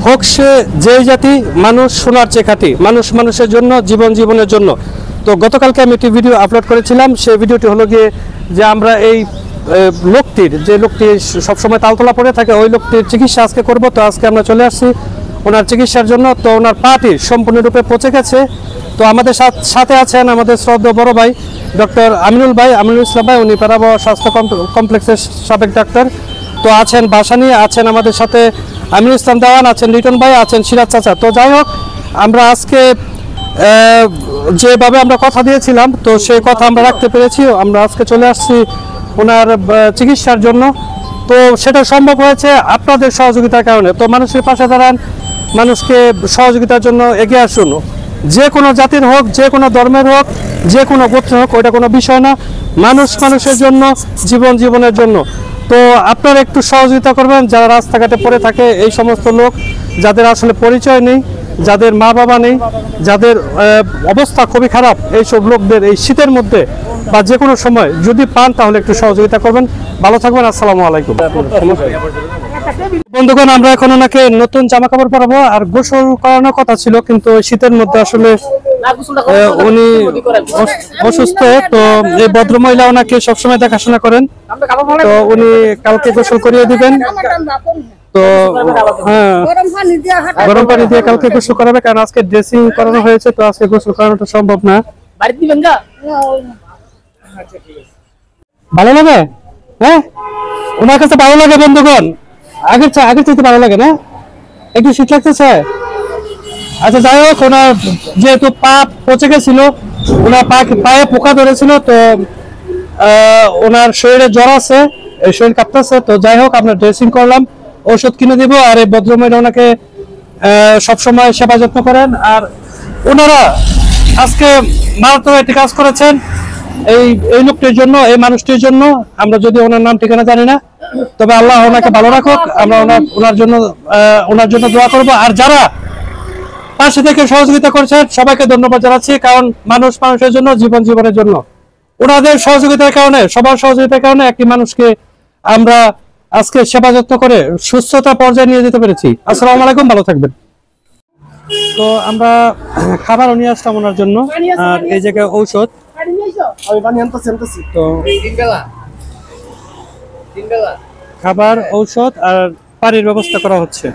হোক সে যেই জাতি, মানুষ সোনার চেয়ে খাঁটি, মানুষ মানুষের জন্য, জীবন জীবনের জন্য। তো গতকালকে আমি একটি ভিডিও আপলোড করেছিলাম। সেই ভিডিওটি হলো গিয়ে যে আমরা এই লোকটির, যে লোকটি সবসময় তালতলা পড়ে থাকে, ওই লোকটির চিকিৎসা আজকে করব। তো আজকে আমরা চলে আসছি ওনার চিকিৎসার জন্য। তো ওনার পাটি সম্পূর্ণরূপে পচে গেছে। তো আমাদের সাথে আছেন আমাদের শ্রদ্ধেয় বড় ভাই ডক্টর আমিনুল ইসলাম ভাই। উনি প্যারাবো স্বাস্থ্য কমপ্লেক্সের সাবেক ডাক্তার। তো আছেন বাসানি, আছেন আমাদের সাথে আমিনুল ইসলাম দেওয়ান, আছেন লিটন ভাই, আছেন সিরাজ চাচা। তো যাই হোক, আমরা আজকে যেভাবে আমরা কথা দিয়েছিলাম, তো সেই কথা আমরা রাখতে পেরেছি। আমরা আজকে চলে আসছি ওনার চিকিৎসার জন্য। তো সেটা সম্ভব হয়েছে আপনাদের সহযোগিতার কারণে। তো মানুষের পাশে দাঁড়ান, মানুষকে সহযোগিতার জন্য এগিয়ে আসুন। যে কোনো জাতির হোক, যে কোনো ধর্মের হোক, যে কোনো গোত্রের হোক, ওইটা কোনো বিষয় না। মানুষ মানুষের জন্য, জীবন জীবনের জন্য। তো আপনারা একটু সহযোগিতা করবেন। যারা রাস্তাঘাটে পড়ে থাকে, এই সমস্ত লোক যাদের আসলে পরিচয় নেই, যাদের মা বাবা নেই, যাদের অবস্থা খুবই খারাপ, এইসব লোকদের এই শীতের মধ্যে বা যে কোনো সময় যদি পান, তাহলে একটু সহযোগিতা করবেন। ভালো থাকবেন। আসসালামু আলাইকুম। বন্ধুগণ, আমরা এখন ওনাকে নতুন জামা কাপড় পরাবো। আর গোসল করানোর কথা ছিল, কিন্তু শীতের মধ্যে আসলে উনি অসুস্থ। তো এই ভদ্রমহিলা ওনাকে সবসময় দেখাশোনা করেন। তো উনি কালকে গোসল করিয়ে দিবেন। তো হ্যাঁ, গরম পানি দিয়ে কালকে গোসল করাবে, কারণ আজকে ড্রেসিং করানো হয়েছে। তো আজকে গোসল করানোটা সম্ভব না। ভালো লাগে? হ্যাঁ, ওনার কাছে ভালো লাগে বন্ধুগণ। আগের চাইতে ভালো লাগে না? একটু শীত লাগতেছে। আচ্ছা, যাই হোক, ওনার যেহেতু পা পচে গেছিল, ওনার পায়ে পোকা ধরেছিল, তো ওনার শরীরে জ্বর আছে, শরীর কাঁপতেছে। তো যাই হোক, আমরা ড্রেসিং করলাম, ওষুধ কিনে দিব। আর এই ভদ্রমহিলা ওনাকে সবসময় সেবা যত্ন করেন। আর ওনারা আজকে মারাত্মক একটি কাজ করেছেন এই লোকটির জন্য, এই মানুষটির জন্য। আমরা যদি ওনার নাম ঠিকানা জানি না, তবে আল্লাহ ওনাকে ভালো রাখুক। আমরা ওনার জন্য দোয়া করব। আর যারা পাশে থেকে সহযোগিতা করছেন, সবাইকে ধন্যবাদ জানাচ্ছি। কারণ মানুষ মানুষের জন্য, জীবন জীবনের জন্য। ওনাদের সহযোগিতার কারণে, সবার সহযোগিতার কারণে একটি মানুষকে আমরা আজকে সেবা যত্ন করে সুস্থতা পর্যায়ে নিয়ে যেতে পেরেছি। আসসালামু আলাইকুম, ভালো থাকবেন। তো আমরা খাবার নিয়ে আসলাম ওনার জন্য, আর এই জায়গায় ঔষধ। তো খাবার, ঔষধ আর পানির ব্যবস্থা করা হচ্ছে।